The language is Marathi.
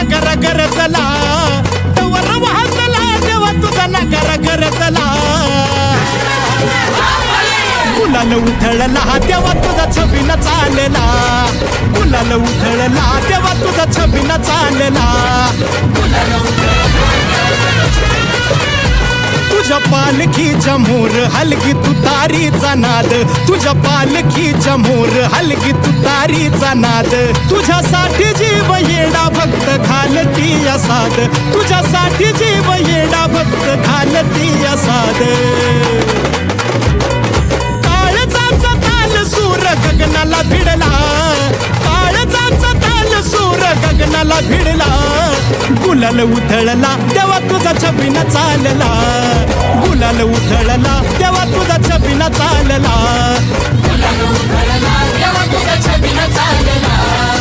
नकार गरजला तवर वाहतला देवा तुझा नकार गरजला गुलाल उधळला देवा तुझा छबिना चालला गुलाल उधळला देवा तुझा छबिना चालला तुझ्या पालखीच्या मोर हलगी तुतारीचा नाद तुझ्या पालखीच्या मोर हलगी तुतारीचा नाद तुझ्यासाठी जीव येडा भक्त घालती असाद तुझ्यासाठी जीव येडा भक्त घालती असाद काळजाचा ताल सूर गगनाला भिडला काळजाचा ताल सूर गगनाला भिडला गुलाल उधळला देवा तुझा छबिना चालला गुलाल उधळला देवा तुझा छबिना चालला गुलाल उधळला देवा तुझा छबिना चालला